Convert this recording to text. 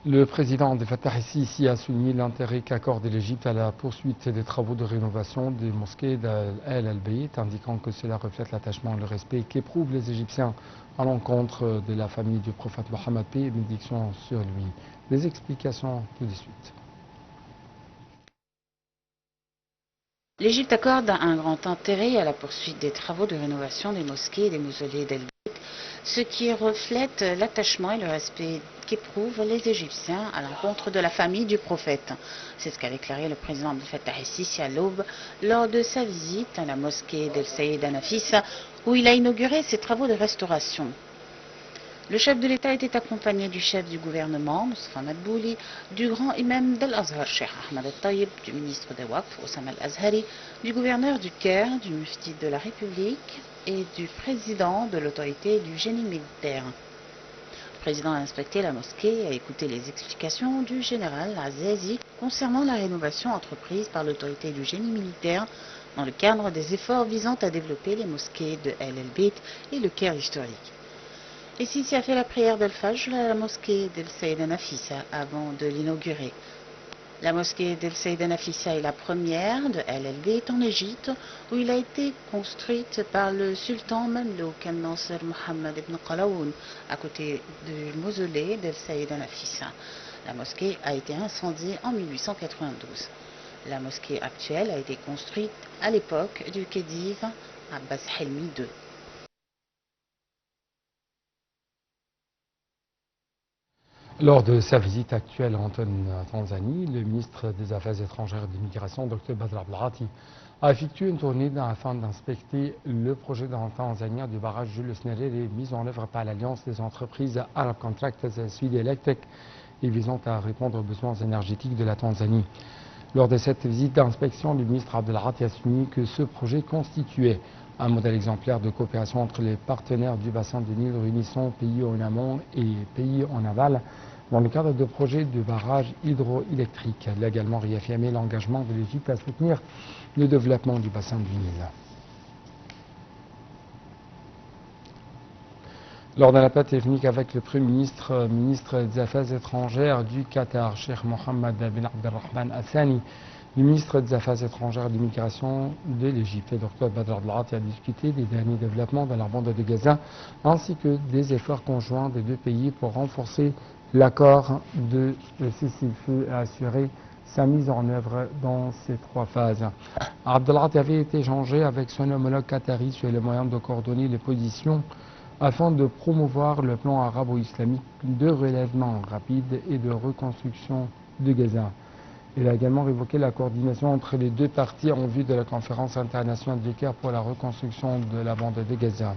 Le président Abdel Fattah el-Sisi a souligné l'intérêt qu'accorde l'Égypte à la poursuite des travaux de rénovation des mosquées d'El Al-Bayt, indiquant que cela reflète l'attachement et le respect qu'éprouvent les Égyptiens à l'encontre de la famille du prophète Mohammed, paix et bénédiction sur lui. Des explications tout de suite. L'Égypte accorde un grand intérêt à la poursuite des travaux de rénovation des mosquées et des mausolées d'El Bayt, ce qui reflète l'attachement et le respect qu'éprouvent les Égyptiens à l'encontre de la famille du prophète. C'est ce qu'a déclaré le président Abdel Fattah el-Sisi à l'aube lors de sa visite à la mosquée d'El Saïda Nafissa, où il a inauguré ses travaux de restauration. Le chef de l'État était accompagné du chef du gouvernement, Moustapha Madbouli, du grand imam d'Al-Azhar, Cheikh Ahmed al-Tayyib, du ministre des Waqf, Oussama al-Azhari, du gouverneur du Caire, du mufti de la République et du président de l'autorité du génie militaire. Le président a inspecté la mosquée et a écouté les explications du général Azizi concernant la rénovation entreprise par l'autorité du génie militaire dans le cadre des efforts visant à développer les mosquées de El Bayt et le Caire historique. Et Sisi a fait la prière d'Al-Fajr à la mosquée d'El Saïda Nafissa avant de l'inaugurer. La mosquée d'El Saïda Nafissa est la première de El Bayt en Égypte, où il a été construite par le sultan mamelouk Al-Nasser Mohammed ibn Qalaoun, à côté du mausolée d'El Saïda Nafissa. La mosquée a été incendiée en 1892. La mosquée actuelle a été construite à l'époque du khedive Abbas Helmi II. Lors de sa visite actuelle en Tanzanie, le ministre des Affaires étrangères et de l'immigration, Dr Badr Abdelghati, a effectué une tournée afin d'inspecter le projet en Tanzanie du barrage Julius Nyerere mis en œuvre par l'Alliance des entreprises Arab Contractors et Sweden Electric et visant à répondre aux besoins énergétiques de la Tanzanie. Lors de cette visite d'inspection, le ministre Abdelghati a souligné que ce projet constituait un modèle exemplaire de coopération entre les partenaires du bassin du Nil réunissant pays en amont et pays en aval dans le cadre de projets de barrages hydroélectriques. Il a également réaffirmé l'engagement de l'Égypte à soutenir le développement du bassin du Nil. Lors d'un appel téléphonique avec le Premier ministre, ministre des Affaires étrangères du Qatar, Cheikh Mohammed bin Abdelrahman Al-Thani, le ministre des Affaires étrangères et de l'immigration de l'Égypte, le Dr Badr Abdelghati, a discuté des derniers développements dans la bande de Gaza, ainsi que des efforts conjoints des deux pays pour renforcer l'accord de cessez-le-feu et assurer sa mise en œuvre dans ces trois phases. Abdelghati avait été échangé avec son homologue qatari sur les moyens de coordonner les positions afin de promouvoir le plan arabo-islamique de relèvement rapide et de reconstruction de Gaza. Il a également évoqué la coordination entre les deux parties en vue de la conférence internationale du Caire pour la reconstruction de la bande de Gaza.